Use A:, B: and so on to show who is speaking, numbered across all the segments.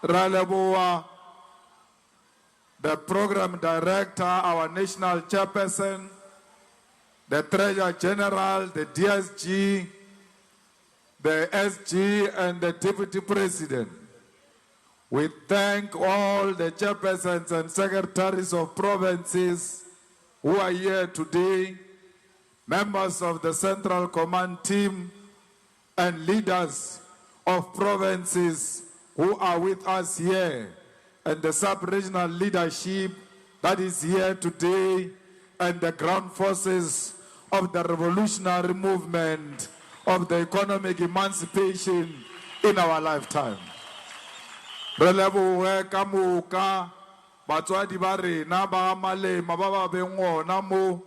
A: Raleboa, the program director, our national chairperson, the treasurer general, the DSG, the SG, and the deputy president. We thank all the chairpersons and secretaries of provinces who are here today, members of the Central Command team, and leaders of provinces who are with us here, and the sub-regional leadership that is here today, and the ground forces of the revolutionary movement of the economic emancipation in our lifetime. Re lebohe ka moka batswadi ba rena ba Malema ba ba beng gona mo.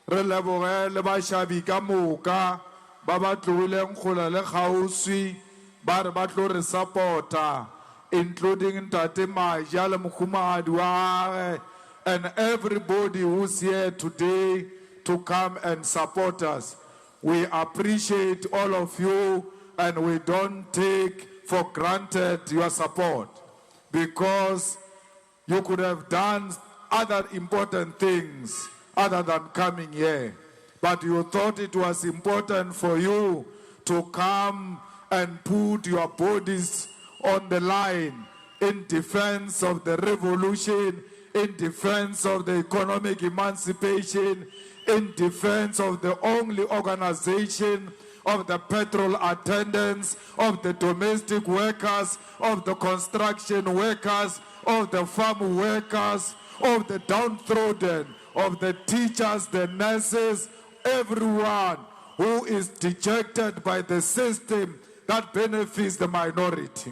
A: Re lebohe le bashabi ka moka ba ba tlogileng kgole le kgauswi ba re ba tlo re supporta, including Ntate Maja le mokhumahadi wa gagwe, and everybody who's here today to come and support us. We appreciate all of you, and we don't take for granted your support, because you could have done other important things other than coming here. But you thought it was important for you to come and put your bodies on the line in defense of the revolution, in defense of the economic emancipation, in defense of the only organization of the petrol attendants, of the domestic workers, of the construction workers, of the farm workers, of the downtrodden, of the teachers, the nurses, everyone who is dejected by the system that benefits the minority.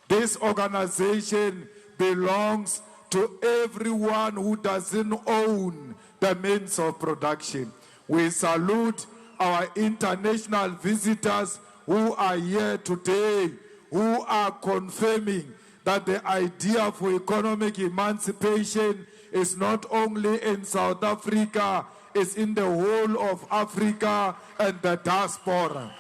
A: This organization belongs to everyone who doesn't own the means of production. We salute our international visitors who are here today, who are confirming that the idea for economic emancipation is not only in South Africa, it's in the whole of Africa and the diaspora.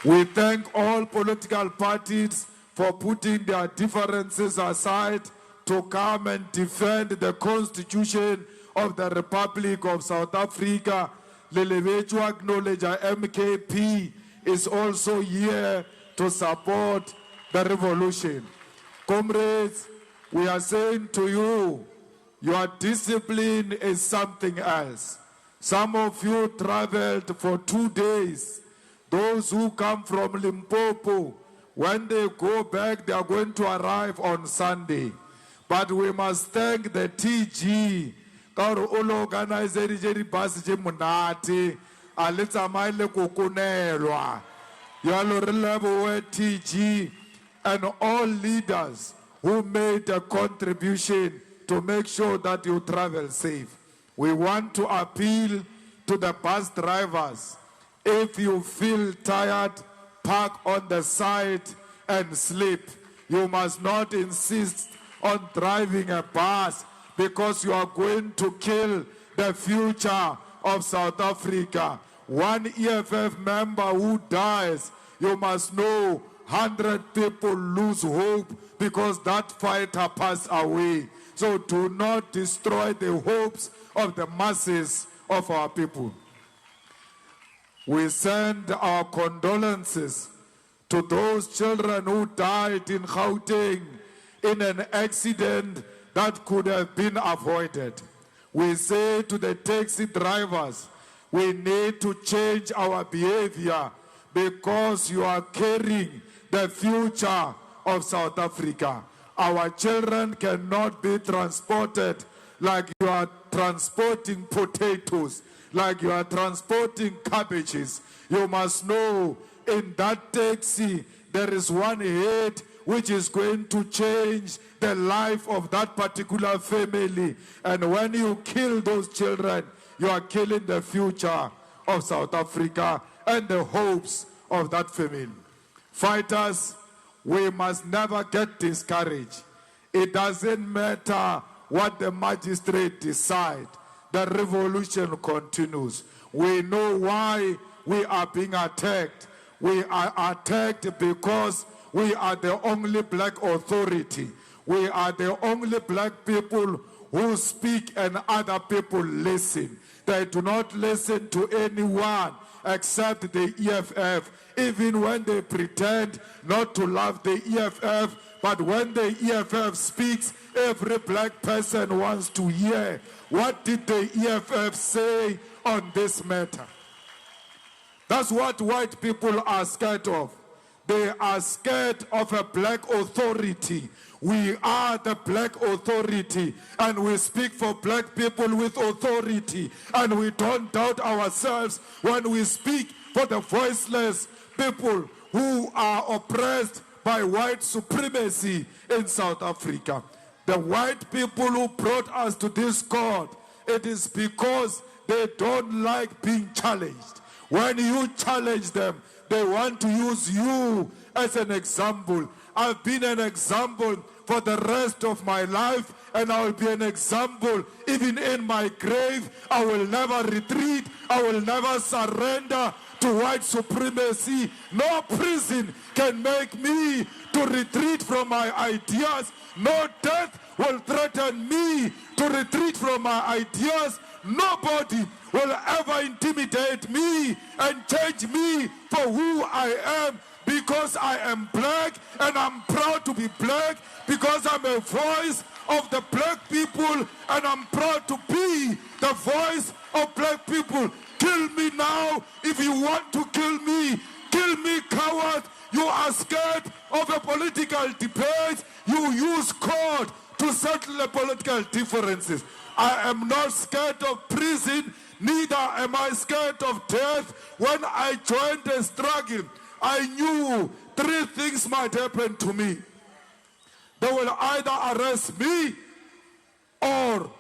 A: We thank all political parties for putting their differences aside to come and defend the Constitution of the Republic of South Africa. Lelebetu acknowledge MKP is also here to support the revolution. Comrades, we are saying to you, your discipline is something else. Some of you traveled for 2 days. Those who come from Limpopo, when they go back, they are going to arrive on Sunday. But we must thank the TG. TG and all leaders who made a contribution to make sure that you travel safe. We want to appeal to the bus drivers. If you feel tired, park on the side and sleep. You must not insist on driving a bus, because you are going to kill the future of South Africa. One EFF member who dies, you must know 100 people lose hope because that fighter passed away. So do not destroy the hopes of the masses of our people. We send our condolences to those children who died in Gauteng in an accident that could have been avoided. We say to the taxi drivers, we need to change our behavior, because you are carrying the future of South Africa. Our children cannot be transported like you are transporting potatoes, like you are transporting cabbages. You must know, in that taxi, there is one head which is going to change the life of that particular family. And when you kill those children, you are killing the future of South Africa and the hopes of that family. Fighters, we must never get discouraged. It doesn't matter what the magistrate decide. The revolution continues. We know why we are being attacked. We are attacked because we are the only black authority. We are the only black people who speak and other people listen. They do not listen to anyone except the EFF, even when they pretend not to love the EFF. But when the EFF speaks, every black person wants to hear. What did the EFF say on this matter? That's what white people are scared of. They are scared of a black authority. We are the black authority, and we speak for black people with authority, and we don't doubt ourselves when we speak for the voiceless people who are oppressed by white supremacy in South Africa. The white people who brought us to this court, it is because they don't like being challenged. When you challenge them, they want to use you as an example. I've been an example for the rest of my life, and I will be an example even in my grave. I will never retreat. I will never surrender to white supremacy. No prison can make me to retreat from my ideas. No death will threaten me to retreat from my ideas. Nobody will ever intimidate me and change me for who I am, because I am black, and I'm proud to be black, because I'm a voice of the black people, and I'm proud to be the voice of black people. Kill me now if you want to kill me. Kill me, coward. You are scared of a political debate. You use court to settle the political differences. I am not scared of prison, neither am I scared of death. When I joined the struggle, I knew three things might happen to me. They will either arrest me, or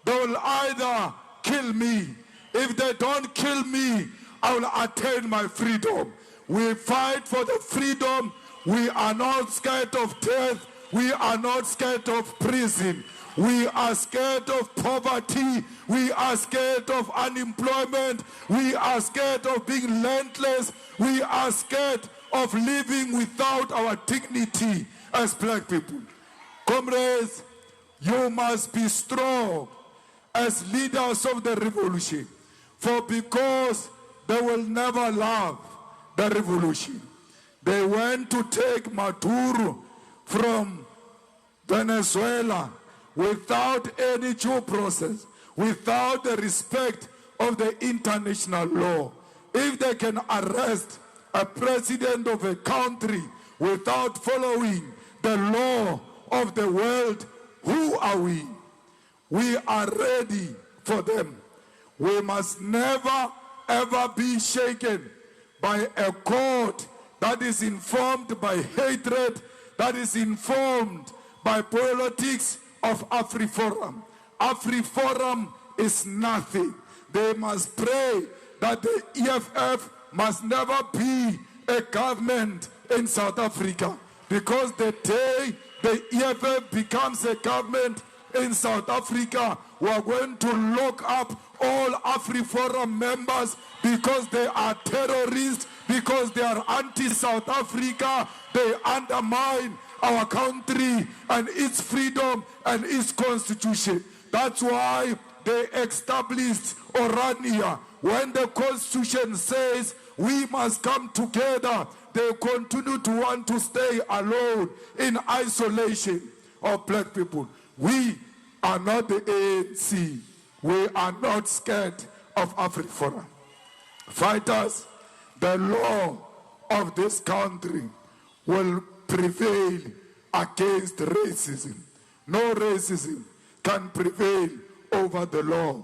A: they will either kill me. If they don't kill me, I will attain my freedom. We fight for the freedom. We are not scared of death. We are not scared of prison. We are scared of poverty. We are scared of unemployment. We are scared of being landless. We are scared of living without our dignity as black people. Comrades, you must be strong as leaders of the revolution, for because they will never love the revolution. They went to take Maduro from Venezuela without any due process, without the respect of the international law. If they can arrest a president of a country without following the law of the world, who are we? We are ready for them. We must never ever be shaken by a court that is informed by hatred, that is informed by politics of AfriForum. AfriForum is nothing. They must pray that the EFF must never be a government in South Africa, because the day the EFF becomes a government in South Africa, we are going to lock up all AfriForum members because they are terrorists, because they are anti-South Africa. They undermine our country and its freedom and its constitution. That's why they established Orania. When the constitution says we must come together, they continue to want to stay alone in isolation of black people. We are not the ANC. We are not scared of AfriForum. Fighters, the law of this country will prevail against racism. No racism can prevail over the law.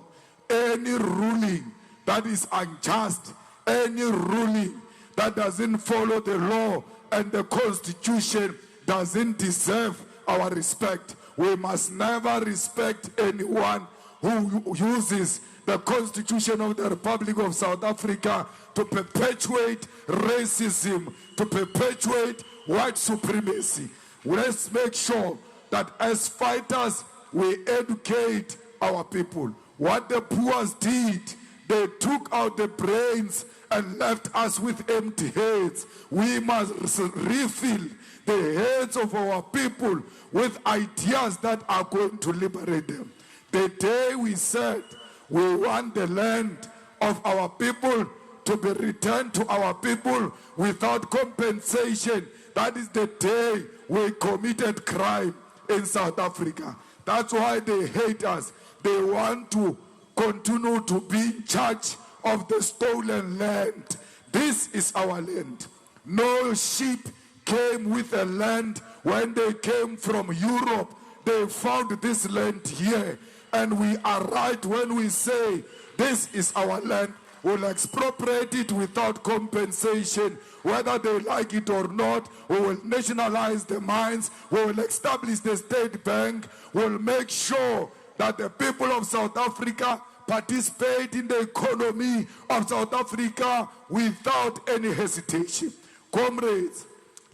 A: Any ruling that is unjust, any ruling that doesn't follow the law and the Constitution doesn't deserve our respect. We must never respect anyone who uses the Constitution of the Republic of South Africa to perpetuate racism, to perpetuate white supremacy. Let's make sure that as fighters we educate our people. What the Boers did, they took out the brains and left us with empty heads. We must refill the heads of our people with ideas that are going to liberate them. The day we said we want the land of our people to be returned to our people without compensation, that is the day we committed crime in South Africa. That's why they hate us. They want to continue to be in charge of the stolen land. This is our land. No sheep came with a land when they came from Europe. They found this land here. And we are right when we say this is our land. We'll expropriate it without compensation. Whether they like it or not, we will nationalize the mines. We will establish the state bank. We'll make sure that the people of South Africa participate in the economy of South Africa without any hesitation. Comrades,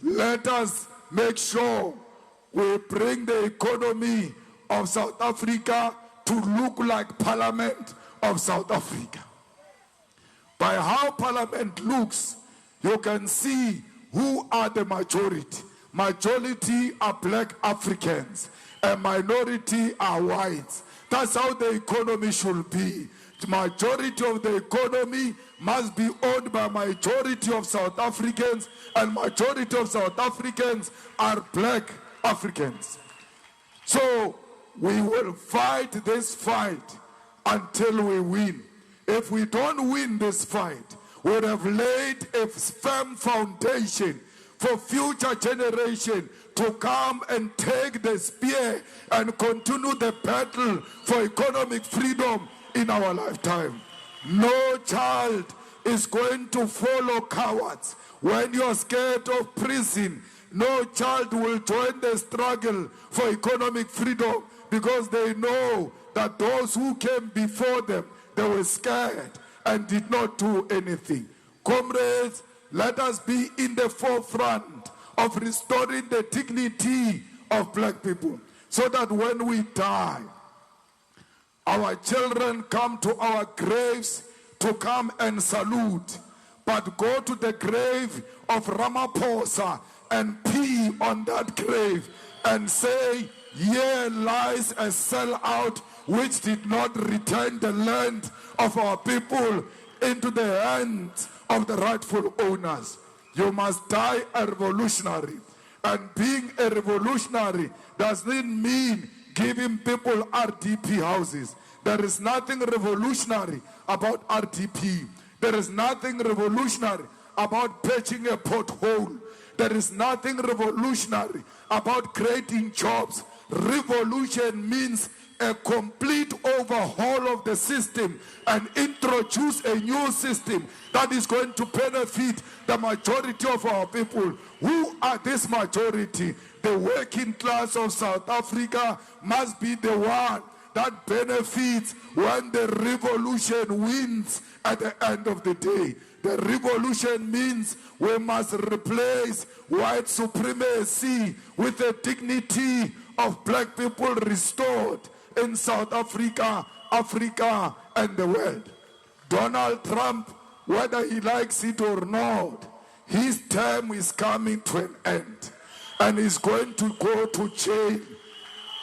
A: let us make sure we bring the economy of South Africa to look like Parliament of South Africa. By how Parliament looks, you can see who are the majority. Majority are black Africans. A minority are whites. That's how the economy should be. The majority of the economy must be owned by majority of South Africans, and majority of South Africans are black Africans. So we will fight this fight until we win. If we don't win this fight, we would have laid a firm foundation for future generation to come and take the spear and continue the battle for economic freedom in our lifetime. No child is going to follow cowards. When you're scared of prison, no child will join the struggle for economic freedom, because they know that those who came before them, they were scared and did not do anything. Comrades, let us be in the forefront of restoring the dignity of black people, so that when we die, our children come to our graves to come and salute, but go to the grave of Ramaphosa and pee on that grave and say, here lies a sellout which did not return the land of our people into the hands of the rightful owners. You must die a revolutionary. And being a revolutionary doesn't mean giving people RDP houses. There is nothing revolutionary about RDP. There is nothing revolutionary about patching a pothole. There is nothing revolutionary about creating jobs. Revolution means a complete overhaul of the system and introduce a new system that is going to benefit the majority of our people. Who are this majority? The working class of South Africa must be the one that benefits when the revolution wins at the end of the day. The revolution means we must replace white supremacy with the dignity of black people restored in South Africa, Africa, and the world. Donald Trump, whether he likes it or not, his term is coming to an end, and he's going to go to jail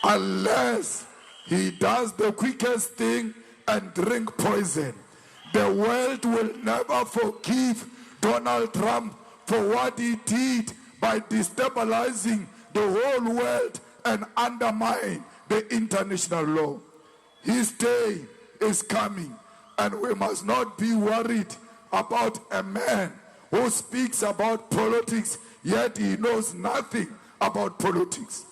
A: unless he does the quickest thing and drink poison. The world will never forgive Donald Trump for what he did by destabilizing the whole world and undermine the international law. His day is coming, and we must not be worried about a man who speaks about politics, yet he knows nothing about politics.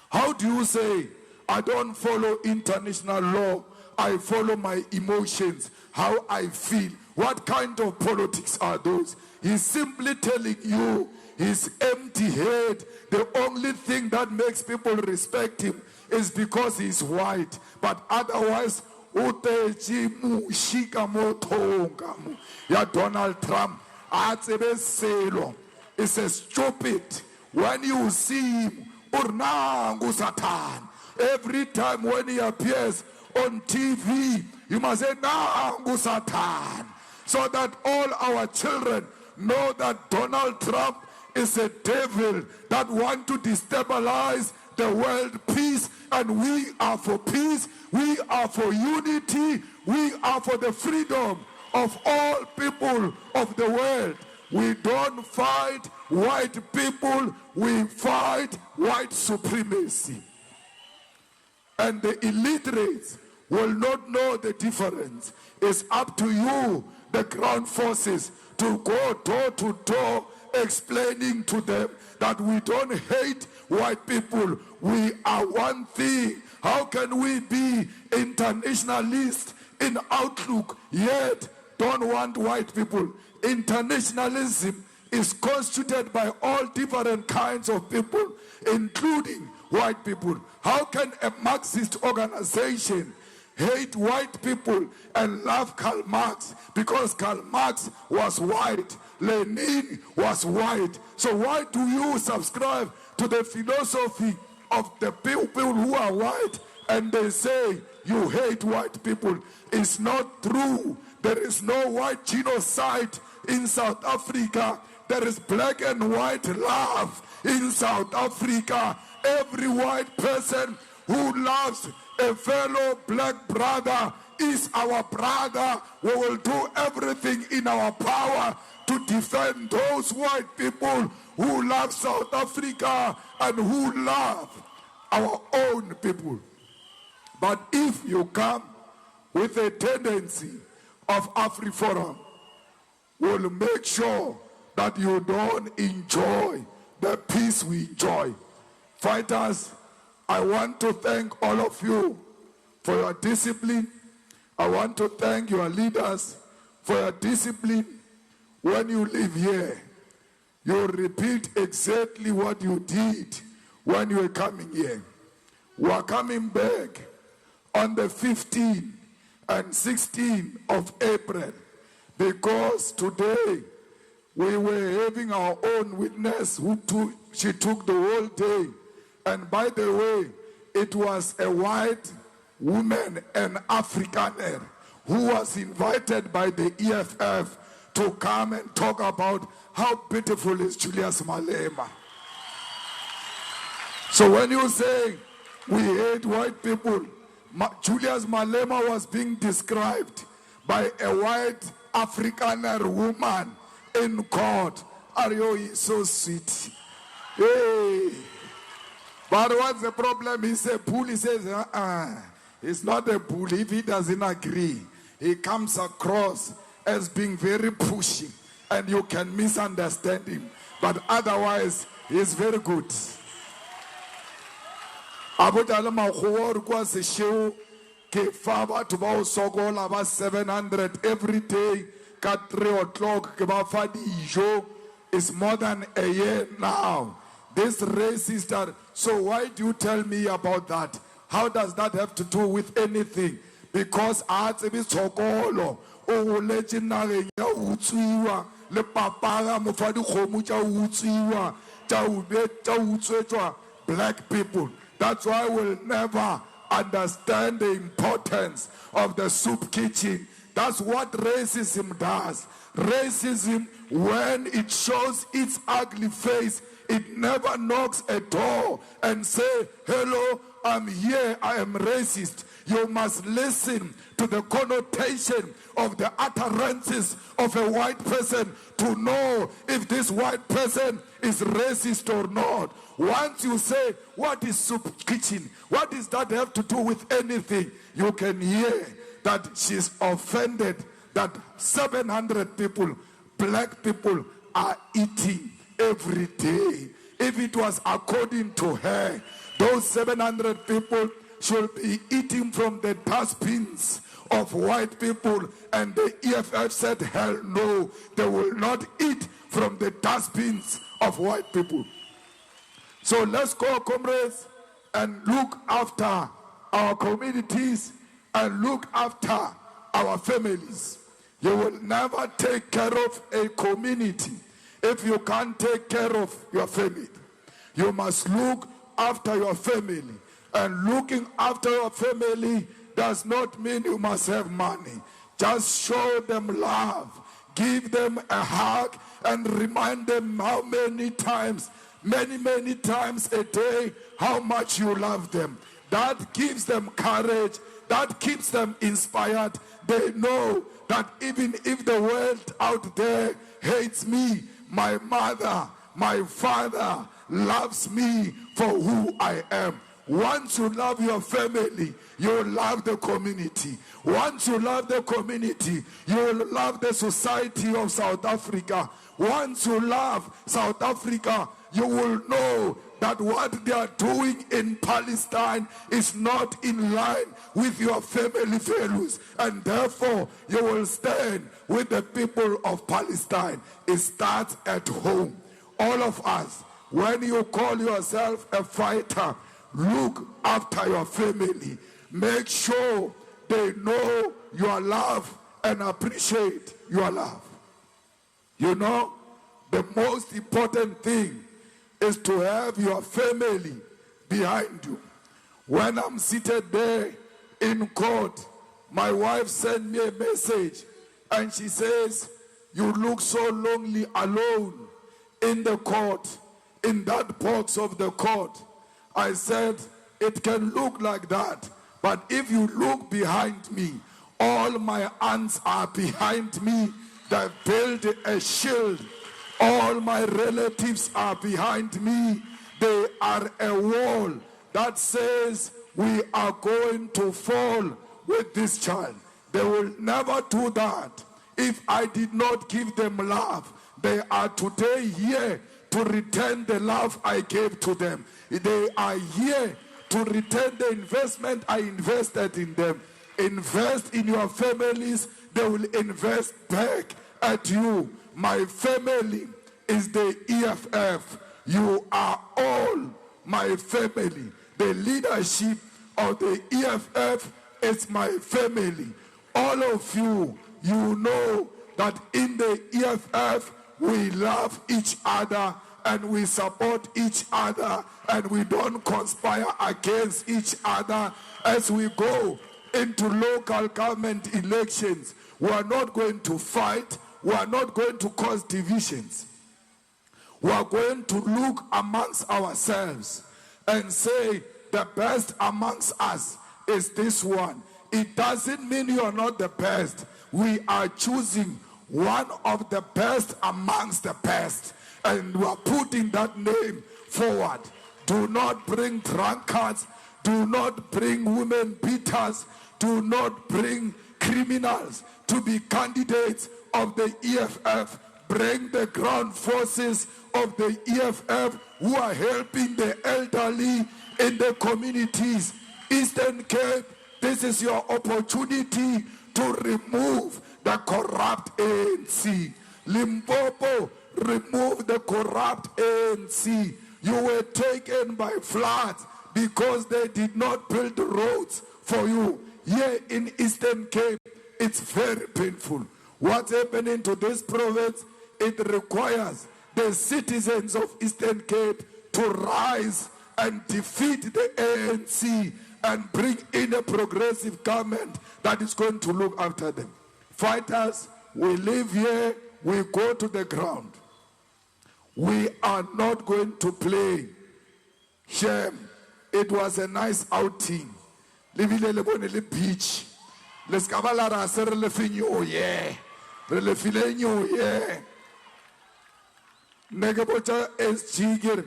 A: How do you say, I don't follow international law, I follow my emotions, how I feel? What kind of politics are those? He's simply telling you his empty head. The only thing that makes people respect him is because he's white. But otherwise, ya Donald Trump, it's a stupid. When you see him, every time when he appears on TV, you must say, Nangu Satan, so that all our children know that Donald Trump is a devil that wants to destabilize the world peace, and we are for peace, we are for unity, we are for the freedom of all people of the world. We don't fight white people, we fight white supremacy. And the illiterates will not know the difference. It's up to you, the ground forces, to go door to door explaining to them that we don't hate white people. We are one thing. How can we be internationalists in outlook yet don't want white people? Internationalism is constituted by all different kinds of people, including white people. How can a Marxist organization hate white people and love Karl Marx? Because Karl Marx was white, Lenin was white. So why do you subscribe to the philosophy of the people who are white and they say you hate white people? It's not true. There is no white genocide in South Africa. There is black and white love in South Africa. Every white person who loves a fellow black brother is our brother. We will do everything in our power to defend those white people who love South Africa and who love our own people. But if you come with a tendency of AfriForum, we'll make sure that you don't enjoy the peace we enjoy. Fighters, I want to thank all of you for your discipline. I want to thank your leaders for your discipline. When you leave here, you repeat exactly what you did when you were coming here. We are coming back on the 15th and 16th of April because today we were having our own witness she took the whole day. And by the way, it was a white woman, an Afrikaner, who was invited by the EFF to come and talk about how beautiful is Julius Malema. So when you say we hate white people, Julius Malema was being described by a white Afrikaner woman in court. Ario is so sweet. Hey. But what's the problem? He's a bull. He says, it's not a bull if he doesn't agree. He comes across as being very pushy and you can misunderstand him. But otherwise, he's very good. Ke fa batho ba o sokola ba 700 every day ka 3 o'clock ke ba fa dijo. It's more than a year now. This racist are, so why do you tell me about that? How does that have to do with anything? Because atse bi tsokolo o legendary ya utswiwa le papara mo fa di khomu tsa utswiwa tsa utswetswa black people. That's why we'll never understand the importance of the soup kitchen. That's what racism does. Racism, when it shows its ugly face, it never knocks a door and say, hello, I'm here, I am racist. You must listen to the connotation of the utterances of a white person to know if this white person is racist or not. Once you say, what is soup kitchen? What does that have to do with anything? You can hear that she's offended that 700 people, black people, are eating every day. If it was according to her, those 700 people should be eating from the dustbins of white people, and the EFF said, hell no, they will not eat from the dustbins of white people. So let's go, comrades, and look after our communities and look after our families. You will never take care of a community if you can't take care of your family. You must look after your family. And looking after your family does not mean you must have money. Just show them love. give them a hug, and remind them how many times a day, how much you love them. That gives them courage. That keeps them inspired. They know that even if the world out there hates me, my mother, my father loves me for who I am. Once you love your family, you love the community. Once you love the community, you will love the society of South Africa. Once you love South Africa, you will know that what they are doing in Palestine is not in line with your family values. And therefore, you will stand with the people of Palestine. It starts at home. All of us, when you call yourself a fighter, look after your family. Make sure they know your love and appreciate your love. You know, the most important thing is to have your family behind you. When I'm seated there in court, my wife sent me a message and she says, "You look so lonely alone in the court, in that box of the court." I said, "It can look like that, but if you look behind me, all my aunts are behind me. They built a shield. All my relatives are behind me. They are a wall that says we are going to fall with this child. They will never do that if I did not give them love. They are today here to return the love I gave to them. They are here to return the investment I invested in them. Invest in your families, they will invest back at you. My family is the EFF. You are all my family. The leadership of the EFF is my family. All of you, you know that in the EFF, we love each other and we support each other and we don't conspire against each other as we go into local government elections. We are not going to fight. We are not going to cause divisions. We are going to look amongst ourselves and say the best amongst us is this one. It doesn't mean you are not the best. We are choosing one of the best amongst the best, and we are putting that name forward. Do not bring drunkards. Do not bring women beaters. Do not bring criminals to be candidates of the EFF. Bring the ground forces of the EFF who are helping the elderly in the communities. Eastern Cape, this is your opportunity to remove the corrupt ANC. Limpopo, remove the corrupt ANC. You were taken by floods because they did not build roads for you. Here in Eastern Cape, it's very painful. What's happening to this province? It requires the citizens of Eastern Cape to rise and defeat the ANC and bring in a progressive government that is going to look after them. Fighters, we live here, we go to the ground. We are not going to play shame. It was a nice outing. Livile le bone le beach. Le skabala ra se re le finyo ye. Re le filenyo ye. Nege bocha SG gir.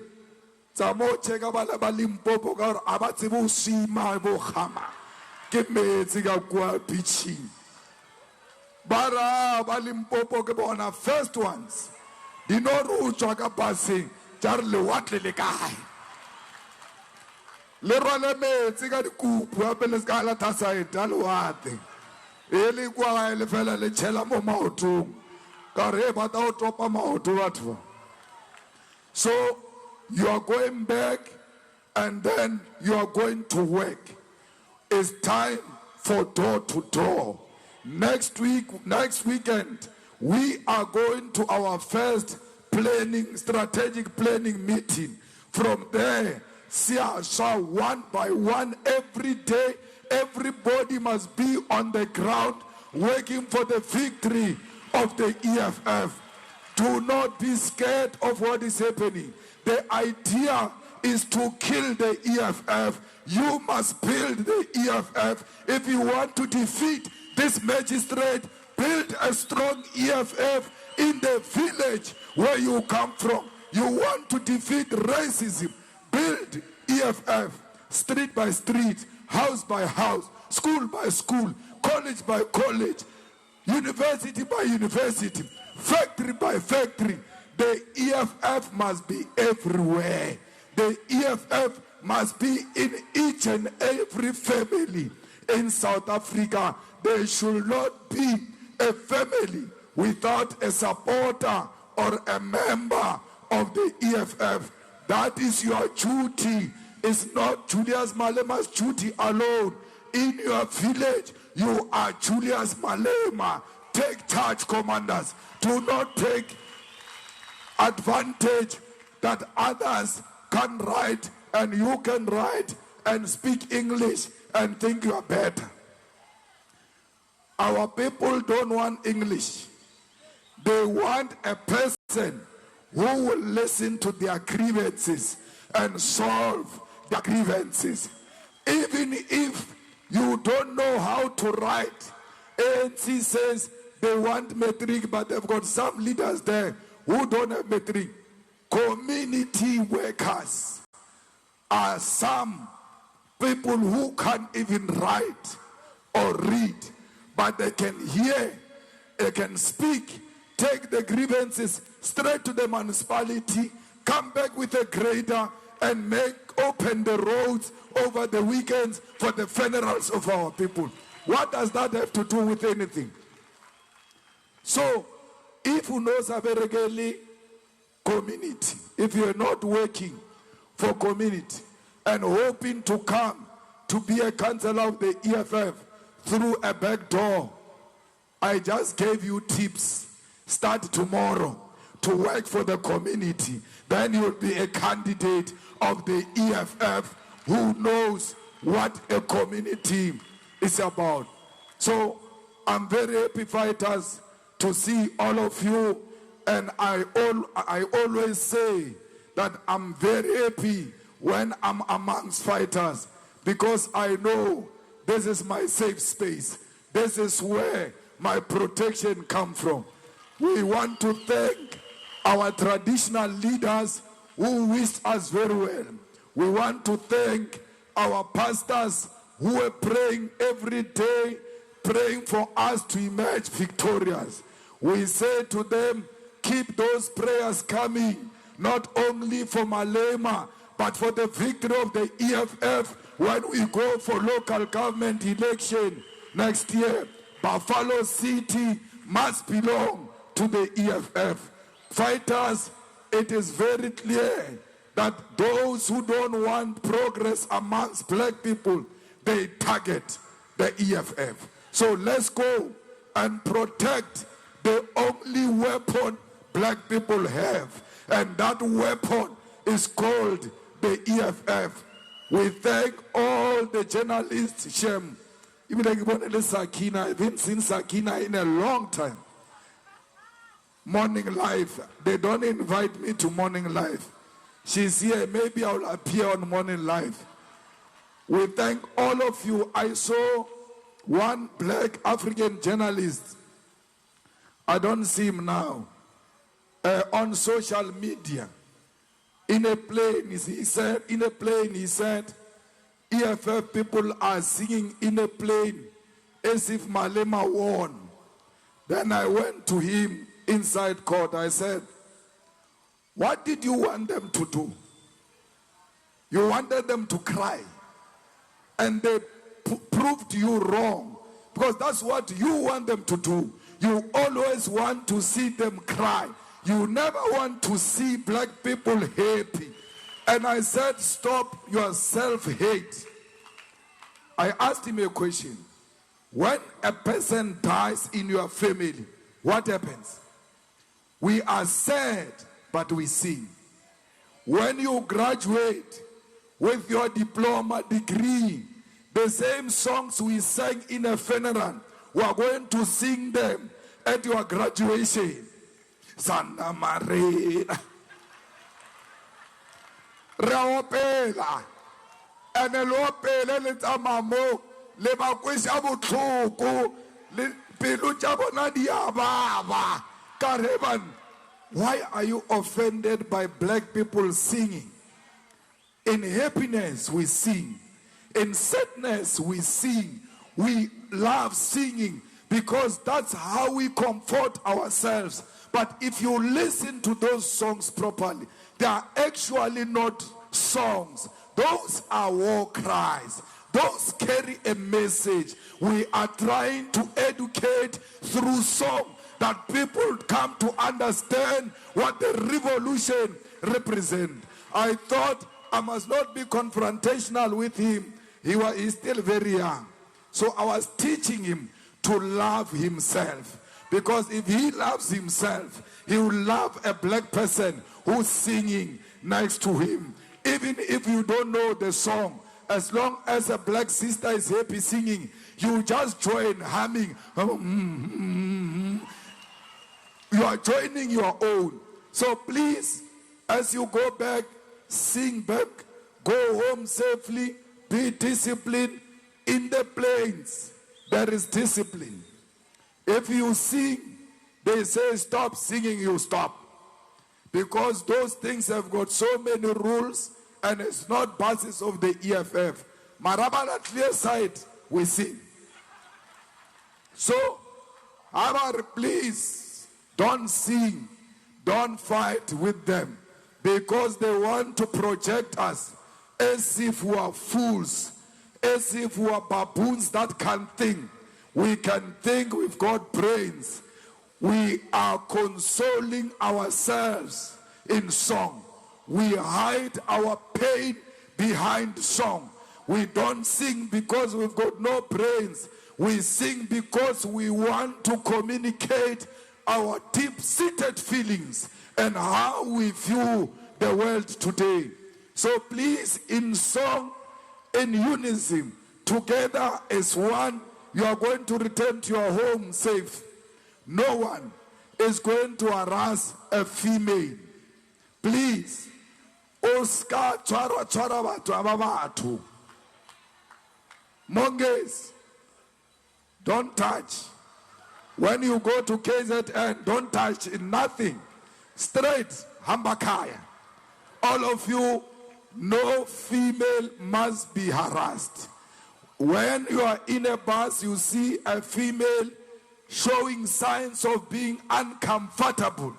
A: Tsamo cheka bala ba Limpopo ka a ba tsebo sima bo khama. Ke metsi ka kwa beaching. Bara ba Limpopo ke bona first ones. Di no rutswa ka passing. Tjar le watle le kae. Le rwale metsi ka dikupu ape le ska la thasa eta le wate. Ele kwa le fela le tshela mo maotong. Ka re ba ta o topa maoto batho. So you are going back and then you are going to work. It's time for door to door. Next weekend, we are going to our first strategic planning meeting. From there, one by one, every day, everybody must be on the ground working for the victory of the EFF. Do not be scared of what is happening. The idea is to kill the EFF. You must build the EFF. If you want to defeat this magistrate, build a strong EFF in the village where you come from. You want to defeat racism, build EFF, street by street, house by house, school by school, college by college, university by university, factory by factory. The EFF must be everywhere. The EFF must be in each and every family in South Africa. There should not be a family without a supporter or a member of the EFF. That is your duty. It's not Julius Malema's duty alone. In your village, you are Julius Malema. Take charge, commanders. Do not take advantage that others can write and you can write and speak English and think you are better. Our people don't want English. They want a person who will listen to their grievances and solve their grievances. Even if you don't know how to write, ANC says they want metric, but they've got some leaders there who don't have metric. Community workers are some people who can't even write or read, but they can hear, they can speak, take the grievances straight to the municipality, come back with a grader and open the roads over the weekends for the funerals of our people. What does that have to do with anything? So, if you know Saberegeli community, if you are not working for community and hoping to come to be a councillor of the EFF through a back door, I just gave you tips. Start tomorrow to work for the community. Then you'll be a candidate of the EFF who knows what a community is about. So I'm very happy, fighters, to see all of you. And I always say that I'm very happy when I'm amongst fighters, because I know this is my safe space. This is where my protection comes from. We want to thank our traditional leaders who wished us very well. We want to thank our pastors who are praying every day, praying for us to emerge victorious. We say to them, keep those prayers coming, not only for Malema, but for the victory of the EFF when we go for local government election next year. Buffalo City must belong to the EFF. Fighters, it is very clear that those who don't want progress amongst black people, they target the EFF. So let's go and protect the only weapon black people have. And that weapon is called the EFF. We thank all the journalists, Shem. Even Sakina, I haven't seen Sakina in a long time. Morning Live. They don't invite me to Morning Live. She's here. Maybe I'll appear on Morning Live. We thank all of you. I saw one black African journalist. I don't see him now. On social media. In a plane, he said, EFF people are singing in a plane as if Malema won. Then I went to him inside court. I said, what did you want them to do? You wanted them to cry. And they proved you wrong. Because that's what you want them to do. You always want to see them cry. You never want to see black people happy. And I said, stop your self-hate. I asked him a question. When a person dies in your family, what happens? We are sad, but we sing. When you graduate with your diploma degree, the same songs we sang in a funeral, we are going to sing them at your graduation. Santa Maria. Raopela. And the Lopela Letamamo. Leba Quisha Butuku. Piluchabona Diababa. Kareban. Why are you offended by black people singing? In happiness we sing. In sadness we sing. We love singing because that's how we comfort ourselves. But if you listen to those songs properly, they are actually not songs. Those are war cries. Those carry a message. We are trying to educate through song that people come to understand what the revolution represents. I thought I must not be confrontational with him. He's still very young. So I was teaching him to love himself. Because if he loves himself, he will love a black person who's singing next to him. Even if you don't know the song, as long as a black sister is happy singing, you just join humming. You are joining your own. So please, as you go back, sing back, go home safely, be disciplined. In the plains, there is discipline. If you sing, they say stop singing, you stop. Because those things have got so many rules and it's not basis of the EFF. Marabala clear side, we sing. So, please, don't sing, don't fight with them. Because they want to project us as if we are fools, as if we are baboons that can think. We can think, we've got brains. We are consoling ourselves in song. We hide our pain behind song. We don't sing because we've got no brains. We sing because we want to communicate our deep-seated feelings and how we view the world today. So please, in song, in unison, together as one, you are going to return to your home safe. No one is going to harass a female. Please, Oscar chara chara batu ababatu. Monges, don't touch. When you go to KZN, don't touch nothing. Straight, hambakaya. All of you, no female must be harassed. When you are in a bus, you see a female showing signs of being uncomfortable.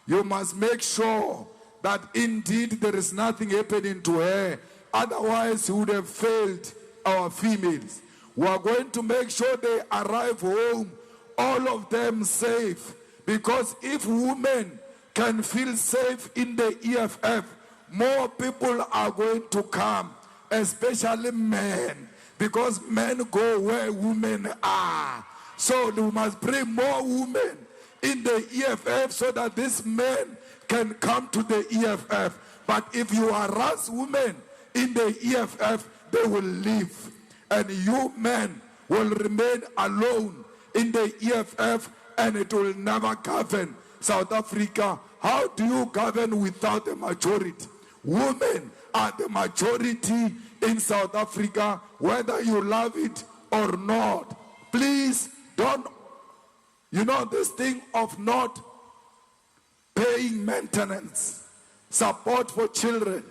A: You must make sure that indeed there is nothing happening to her. Otherwise, you would have failed our females. We are going to make sure they arrive home, all of them safe. Because if women can feel safe in the EFF, more people are going to come, especially men. Because men go where women are. So we must bring more women in the EFF so that these men can come to the EFF. But if you harass women in the EFF, they will leave. And you men will remain alone in the EFF and it will never govern South Africa. How do you govern without a majority? Women are the majority in South Africa, whether you love it or not. Please don't, this thing of not paying maintenance, support for children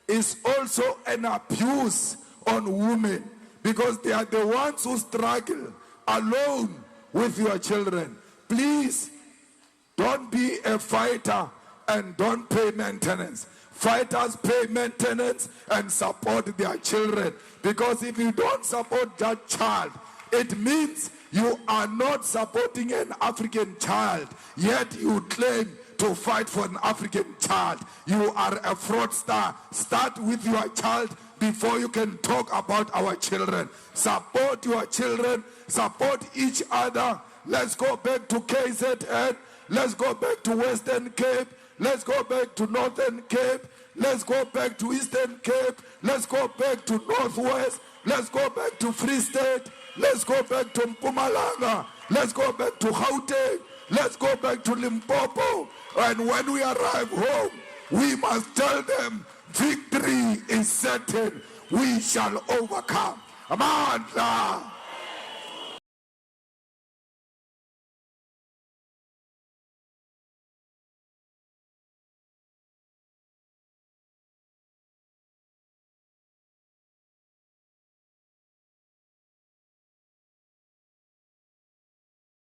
A: is also an abuse on women because they are the ones who struggle alone with your children. Please don't be a fighter and don't pay maintenance. Fighters pay maintenance and support their children. Because if you don't support that child, it means you are not supporting an African child. Yet you claim to fight for an African child. You are a fraudster. Start with your child before you can talk about our children. Support your children. Support each other. Let's go back to KZN. Let's go back to Western Cape. Let's go back to Northern Cape. Let's go back to Eastern Cape. Let's go back to Northwest. Let's go back to Free State. Let's go back to Mpumalanga. Let's go back to Gauteng. Let's go back to Limpopo. And when we arrive home, we must tell them victory is certain. We shall overcome. Amandla.